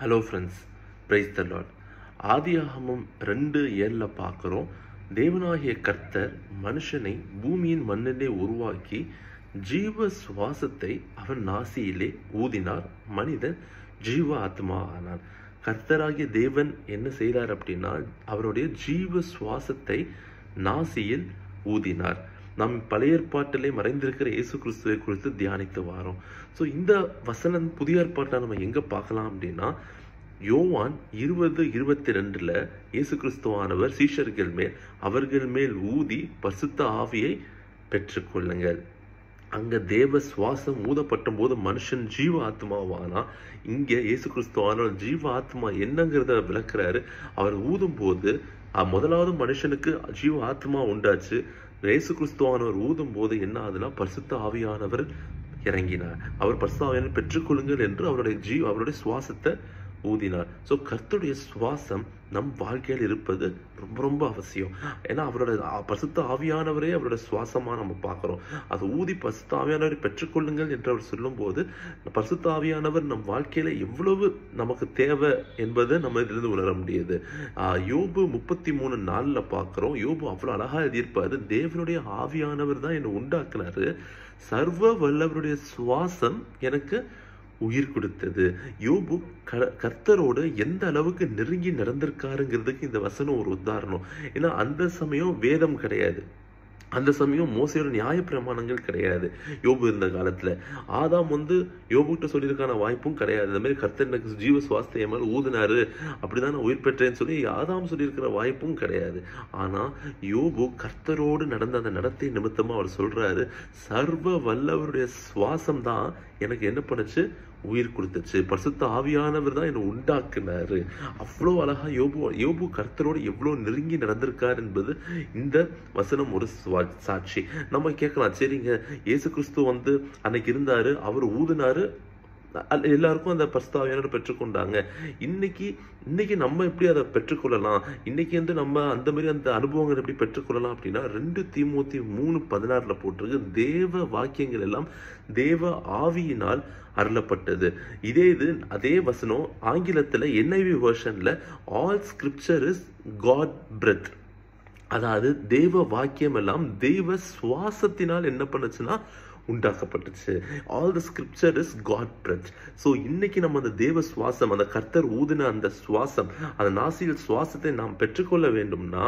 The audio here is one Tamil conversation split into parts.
Hello friends, praise the Lord. ஆதியாகமம் 2:7 பார்க்குறோம். தேவனாகிய கர்த்தர் மனுஷனை பூமியின் மண்ணிலே உருவாக்கி ஜீவ சுவாசத்தை அவன் நாசியிலே ஊதினார். மனிதன் ஜீவ ஆத்மா ஆனான். கர்த்தராகிய தேவன் என்ன செய்கிறார் அப்படின்னா, அவருடைய ஜீவ சுவாசத்தை நாசியில் ஊதினார். நாம் பழைய ஏற்பாட்டிலே மறைந்திருக்கிற இயேசு கிறிஸ்துவை குறித்து தியானித்து வாரோம். ஸோ இந்த வசனம் புதிய ஏற்பாட்டை நம்ம எங்கே பார்க்கலாம் அப்படின்னா, யோவான் 20:22 இயேசு கிறிஸ்துவானவர் சீஷர்கள் மேல் அவர்கள் மேல் ஊதி பரிசுத்த ஆவியை பெற்றுக்கொள்ளுங்கள். அங்க தேவ சுவாசம் ஊதப்பட்ட போது மனுஷன் ஜீவ ஆத்மாவானா. இங்க இயேசு கிறிஸ்துவானவர் ஜீவ ஆத்மா என்னங்கிறத விளக்குறாரு. அவர் ஊதும் போது முதலாவது மனுஷனுக்கு ஜீவ ஆத்மா உண்டாச்சு. இயேசு கிறிஸ்துவானவர் ஊதும் போது என்ன ஆகுதுன்னா, பரிசுத்த ஆவியானவர் இறங்கினார். அவர் பரிசுத்த ஆவியானவர் பெற்றுக்கொள்ளுங்கள் என்று அவருடைய சுவாசத்தை ஊதினார். ஸோ கர்த்தருடைய சுவாசம் நம் வாழ்க்கையில் இருப்பது ரொம்ப ரொம்ப அவசியம். ஏன்னா அவரோட பரிசுத்த ஆவியானவரே அவரோட சுவாசமாக நம்ம பார்க்குறோம். அதை ஊதி பரிசுத்த ஆவியானவரை பெற்றுக்கொள்ளுங்கள் என்று அவர் சொல்லும்போது, பரிசுத்த ஆவியானவர் நம் வாழ்க்கையில எவ்வளவு நமக்கு தேவை என்பதை நம்ம இதிலிருந்து உணர முடியுது. யோபு 33:4 பார்க்குறோம். யோபு அவ்வளோ அழகாக எழுதியிருப்பாரு. தேவனுடைய ஆவியானவர் தான் என்னை உண்டாக்குனாரு, சர்வ வல்லவருடைய சுவாசம் எனக்கு உயிர் கொடுத்தது. யோபு கர்த்தரோடு எந்த அளவுக்கு நெருங்கி நடந்திருக்காருங்கிறதுக்கு இந்த வசனம் ஒரு உதாரணம். ஏன்னா அந்த சமயம் வேதம் கிடையாது, அந்த சமயம் மோசையோட நியாய பிரமாணங்கள் கிடையாது. யோபு இருந்த காலத்துல ஆதாம் யோபுகிட்ட சொல்லியிருக்கான வாய்ப்பும் கிடையாது. இந்த மாதிரி கர்த்தர் எனக்கு ஜீவ சுவாசத்தை மேல ஊதினாரு, அப்படிதான் நான் உயிர் பெற்றேன்னு சொல்லி ஆதாம் சொல்லியிருக்கிற வாய்ப்பும் கிடையாது. ஆனா யோபு கர்த்தரோடு நடந்த அந்த நடத்தை நிமித்தமா அவர் சொல்றாரு, சர்வ வல்லவருடைய சுவாசம் தான் எனக்கு என்ன பண்ணுச்சு, உயிர் கொடுத்துச்சு. பரிசுத்த ஆவியானவர் தான் என்னை உண்டாக்குனாரு. அவ்வளோ அழகா யோபு கர்த்தரோடு எவ்வளோ நெருங்கி நடந்திருக்காரு என்பது இந்த வசனம் ஒரு சாட்சி. நம்ம கேட்கலாம், சரிங்க இயேசு கிறிஸ்து அன்னைக்கு இருந்தாரு, அவர் ஊதினாரு, எல்லாருக்கும் அந்த பரிசுத்த ஆவியானவர் பெற்றுக்கொண்டாங்க. இன்னைக்கு நம்ம எப்படி அதை பெற்றுக்கொள்ளலாம்? இன்னைக்கு நம்ம அந்த மாதிரி அந்த அனுபவங்கள் எப்படி பெற்றுக்கொள்ளலாம் அப்படின்னா, 2 தீமோத்தி 3:16 போட்டிருக்கு, தேவ வாக்கியங்கள் எல்லாம் தேவ ஆவியினால் அருளப்பட்டது. அதே வசனம் ஆங்கிலத்துல NIV வெர்ஷன்ல all scripture is God breath, அதாவது தேவ வாக்கியம் எல்லாம் தெய்வ சுவாசத்தினால் என்ன பண்ணுச்சுன்னா உண்டாக்கப்பட்டுச்சு. All the scripture is God breath. So இன்னைக்கு நம்ம அந்த தேவ சுவாசம், அந்த கர்த்தர் ஊதின அந்த சுவாசம், அந்த நாசியில் சுவாசத்தை நாம் பெற்றுக்கொள்ள வேண்டும்னா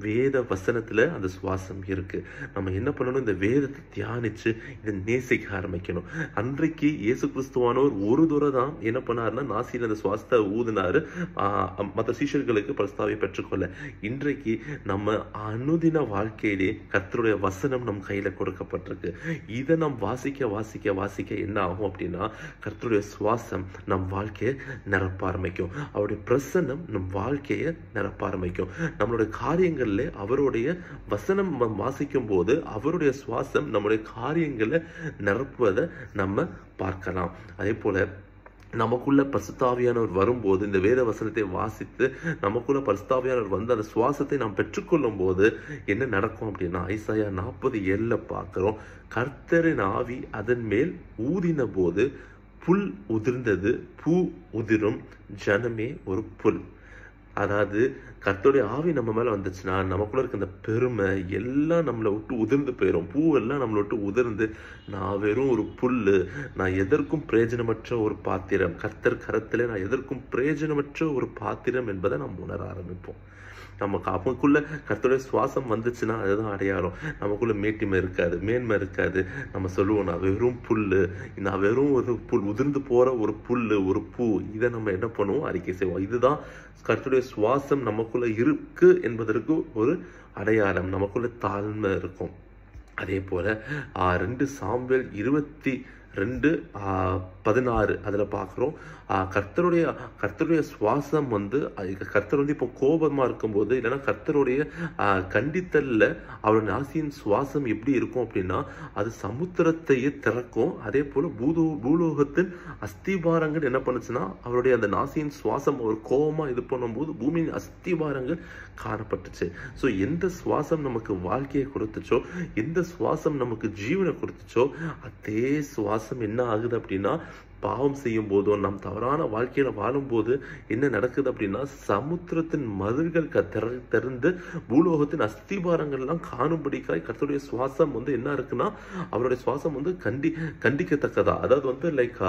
வேத வசனத்துல அந்த சுவாசம் இருக்கு. நம்ம என்ன பண்ணணும், இந்த வேதத்தை தியானிச்சு இதை நேசிக்க ஆரம்பிக்கணும். அன்றைக்கு இயேசு கிறிஸ்துவானவர் ஒரு தூரம் தான் என்ன பண்ணாருன்னா, நாசியில் அந்த சுவாசத்தை ஊதினாரு, மற்ற சீஷர்களுக்கு பரிசுத்தாவியை பெற்றுக்கொள்ள. இன்றைக்கு நம்ம அனுதின வாழ்க்கையிலே கர்த்தருடைய வசனம் நம் கையில கொடுக்கப்பட்டிருக்கு. இதை நாம் வாசிக்க என்ன ஆகும் அப்படின்னா, கர்த்தருடைய சுவாசம் நம் வாழ்க்கையை நிரப்ப ஆரம்பிக்கும். அவருடைய பிரசன்னம் நம் வாழ்க்கையை நிரப்ப ஆரம்பிக்கும். நம்மளுடைய காரியங்கள் அவருடைய வசனம் வாசிக்கும் போது அவருடைய சுவாசம் நம்முடைய காரியங்களை நிரப்புவதை நம்ம பார்க்கலாம். அதே போல நமக்குள்ள பரிசுத்த ஆவியானவர் வரும்போது, இந்த வேத வசனத்தை வாசித்து நமக்குள்ள பரிசுத்த ஆவியானவர் அந்த சுவாசத்தை நாம் பெற்றுக்கொள்ளும் போது என்ன நடக்கும் அப்படின்னா, ஐசாயா 40:7 பார்க்கிறோம். கர்த்தரின் ஆவி அதன் மேல் ஊதின போது புல் உதிர்ந்தது, பூ உதிரும், ஜனமே ஒரு புல். அதாவது கர்த்தருடைய ஆவி நம்ம மேல வந்துச்சுன்னா, நமக்குள்ள இருக்க அந்த பெருமை எல்லாம் நம்மளை விட்டு உதிர்ந்து போயிடும். பூவெல்லாம் நம்மளை விட்டு உதிர்ந்து, நான் வெறும் ஒரு புல்லு, நான் எதற்கும் பிரயோஜனமற்ற ஒரு பாத்திரம், கர்த்தர் கரத்துல நான் எதற்கும் பிரயோஜனமற்ற ஒரு பாத்திரம் என்பதை நாம் உணர ஆரம்பிப்போம். நமக்குள்ள கர்த்தருடைய சுவாசம் வந்துச்சுன்னா அதுதான் அடையாளம். நமக்குள்ள மேன்மை இருக்காது. நம்ம சொல்லுவோம், நான் வெறும் புல்லு, நான் வெறும் ஒரு புல், உதிர்ந்து போற ஒரு புல்லு, ஒரு பூ. இதை நம்ம என்ன பண்ணுவோம், அறிக்கை செய்வோம். இதுதான் கர்த்தருடைய சுவாசம் நமக்குள்ள இருக்கு என்பதற்கு ஒரு அடையாளம். நமக்குள்ள தாழ்மை இருக்கும். அதே போல 2 சாமுவேல் 22:16 அதுல பார்க்குறோம். கர்த்தருடைய சுவாசம் கர்த்தர் இப்போ கோபமா இருக்கும்போது, இல்லைன்னா கர்த்தருடைய கண்டித்தல்ல அவருடைய நாசியின் சுவாசம் எப்படி இருக்கும் அப்படின்னா, அது சமுத்திரத்தையே திறக்கும். அதே போல பூலோகத்தின் அஸ்திபாரங்கள் என்ன பண்ணுச்சுன்னா, அவருடைய அந்த நாசியின் சுவாசம் ஒரு கோபமா இது பண்ணும்போது பூமியின் அஸ்திபாரங்கள் காணப்பட்டுச்சு. ஸோ எந்த சுவாசம் நமக்கு வாழ்க்கையை கொடுத்துச்சோ, எந்த சுவாசம் நமக்கு ஜீவனை கொடுத்துச்சோ, அதே சுவாசம் சுவாசம் என்ன ஆகுது அப்படின்னா, பாவம் செய்யும் போதோ நம் தவறான வாழ்க்கையில வாழும்போது என்ன நடக்குது அப்படின்னா, சமுத்திரத்தின் மதில்கள் திறந்து பூலோகத்தின் அஸ்திபாரங்கள்லாம் காணும்படிக்காய் கர்த்தருடைய சுவாசம் வந்து என்ன இருக்குன்னா, அவருடைய சுவாசம் வந்து கண்டிக்கத்தக்கதா, அதாவது வந்து லைக்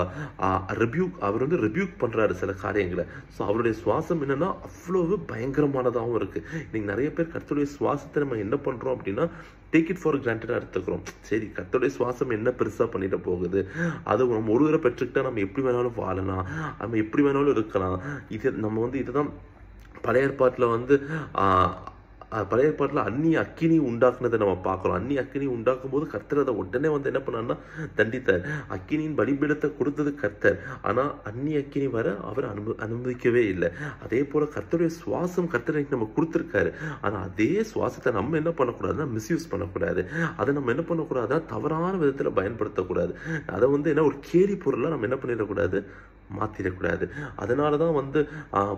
ரிபியூக், அவர் வந்து ரிபியூக் பண்றாரு சில காரியங்களை. ஸோ அவருடைய சுவாசம் என்னன்னா அவ்வளவு பயங்கரமானதாகவும் இருக்கு. இன்னைக்கு நிறைய பேர் கர்த்தருடைய சுவாசத்தை நம்ம என்ன பண்றோம் அப்படின்னா, டேக் இட் ஃபார் கிராண்டடா எடுத்துக்கிறோம். சரி, கர்த்தருடைய சுவாசம் என்ன பெருசா பண்ணிட்டு போகுது, அது நம்ம ஒரு தடவை பெற்றுக்கிட்டா நம்ம எப்படி வேணாலும் வாழலாம், நம்ம எப்படி வேணாலும் இருக்கலாம். இது நம்ம வந்து இதுதான் பழைய ஏற்பாட்டில் வந்து பழைய ஏற்பாட்டில் அந்நிய அக்கினி உண்டாக்குனதை நம்ம பார்க்குறோம். அந்நிய அக்கினி உண்டாக்கும் போது கர்த்தர் அதை உடனே வந்து என்ன பண்ணார்னா தண்டித்தார். அக்கினியின் பலிபீடத்தை கொடுத்தது கர்த்தர், ஆனால் அந்நிய அக்கினி வர அவர் அனுமதிக்கவே இல்லை. அதே போல கர்த்தருடைய சுவாசம் கர்த்தரை நம்ம கொடுத்துருக்காரு. ஆனால் அதே சுவாசத்தை நம்ம என்ன பண்ணக்கூடாதுன்னா மிஸ்யூஸ் பண்ணக்கூடாது. அதை நம்ம என்ன பண்ணக்கூடாதுன்னா தவறான விதத்தில் பயன்படுத்தக்கூடாது. அதை வந்து என்ன ஒரு கேலி பொருளாக நம்ம என்ன பண்ணிடக்கூடாது, மாற்றிடக்கூடாது. அதனால தான் வந்து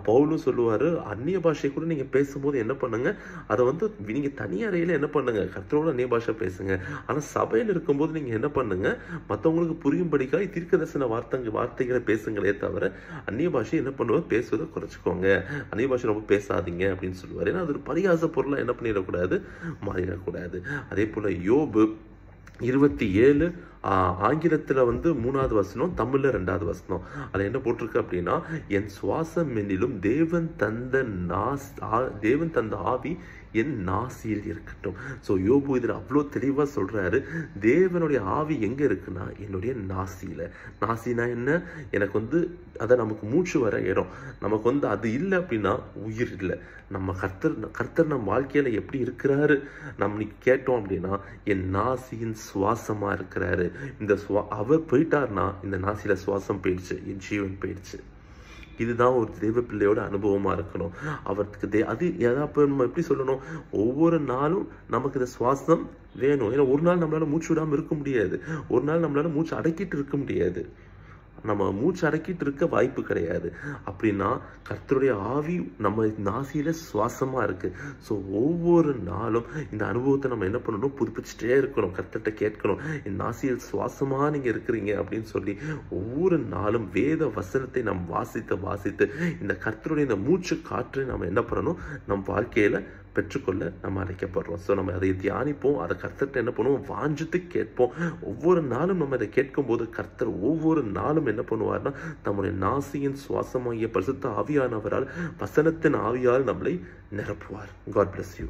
பவுலும் சொல்லுவார், அந்நிய பாஷை கூட நீங்கள் பேசும்போது என்ன பண்ணுங்க, அதை வந்து நீங்கள் தனி அறையில் என்ன பண்ணுங்க, கர்த்தரோட அந்நிய பாஷை பேசுங்க. ஆனால் சபையில் இருக்கும்போது நீங்கள் என்ன பண்ணுங்க, மற்றவங்களுக்கு புரியும்படிக்காய் தீர்க்கதரிசன வார்த்தைகளை பேசுங்களே தவிர அந்நிய பாஷை என்ன பண்ணுவோம், பேசுவதை குறைச்சிக்கோங்க, அந்நிய பாஷை ரொம்ப பேசாதீங்க அப்படின்னு சொல்லுவார். ஏன்னா அது ஒரு பரிகாச பொருளாக என்ன பண்ணிடக்கூடாது, மாறிடக்கூடாது. அதே போல் யோபு 27 ஆங்கிலத்தில் வந்து 3வது வசனம், தமிழில் 2வது வசனம். அதில் என்ன போட்டிருக்கு அப்படின்னா, என் சுவாசம் என்னிலும் தேவன் தந்த ஆவி என் நாசியில் இருக்கட்டும். ஸோ யோபு இதில் அவ்வளோ தெளிவாக சொல்கிறாரு, தேவனுடைய ஆவி எங்கே இருக்குன்னா என்னுடைய நாசியில். நாசினா என்ன, எனக்கு வந்து அதை நமக்கு மூச்சு வர இடம், நமக்கு வந்து அது இல்லை அப்படின்னா உயிர் இல்லை. நம்ம கர்த்தர் நம்ம வாழ்க்கையில் எப்படி இருக்கிறாரு நம்ம கேட்டோம் அப்படின்னா, என் நாசியின் சுவாசமாக இருக்கிறாரு. இந்த அவர் போயிட்டார்னா இந்த நாசியில் சுவாசம் போயிடுச்சு, என் ஜீவன் போயிடுச்சு. இதுதான் ஒரு தெய்வ பிள்ளையோட அனுபவமாக இருக்கணும். அவருக்கு அது அப்போ நம்ம எப்படி சொல்லணும், ஒவ்வொரு நாளும் நமக்கு இந்த சுவாசம் வேணும். ஏன்னா ஒரு நாள் நம்மளால மூச்சு விடாமல் இருக்க முடியாது, ஒரு நாள் நம்மளால மூச்சு அடக்கிட்டு இருக்க முடியாது, நம்ம மூச்சு அடக்கிட்டு இருக்க வாய்ப்பு கிடையாது. அப்படின்னா கர்த்தருடைய ஆவி நம்ம நாசியில சுவாசமா இருக்கு. ஸோ ஒவ்வொரு நாளும் இந்த அனுபவத்தை நம்ம என்ன பண்ணணும், புதுப்பிச்சுட்டே இருக்கணும், கர்த்தர்கிட்ட கேட்கணும், என் நாசியில் சுவாசமா நீங்க இருக்கிறீங்க அப்படின்னு சொல்லி ஒவ்வொரு நாளும் வேத வசனத்தை நாம் வாசித்து இந்த கர்த்தருடைய இந்த மூச்சு காற்றை நம்ம என்ன பண்ணணும், நம் வாழ்க்கையில பெற்றுக்கொள்ள நம்ம அழைக்கப்படுறோம். ஸோ நம்ம அதை தியானிப்போம், அதை கர்த்தர்கிட்ட என்ன பண்ணுவோம், வாஞ்சித்து கேட்போம். ஒவ்வொரு நாளும் நம்ம அதை கேட்கும் போது கர்த்தர் ஒவ்வொரு நாளும் என்ன பண்ணுவார்னா, நம்முடைய நாசியின் சுவாசமாகிய பரிசுத்த ஆவியானவரால், வசனத்தின் ஆவியால் நம்மளை நிரப்புவார். God bless you.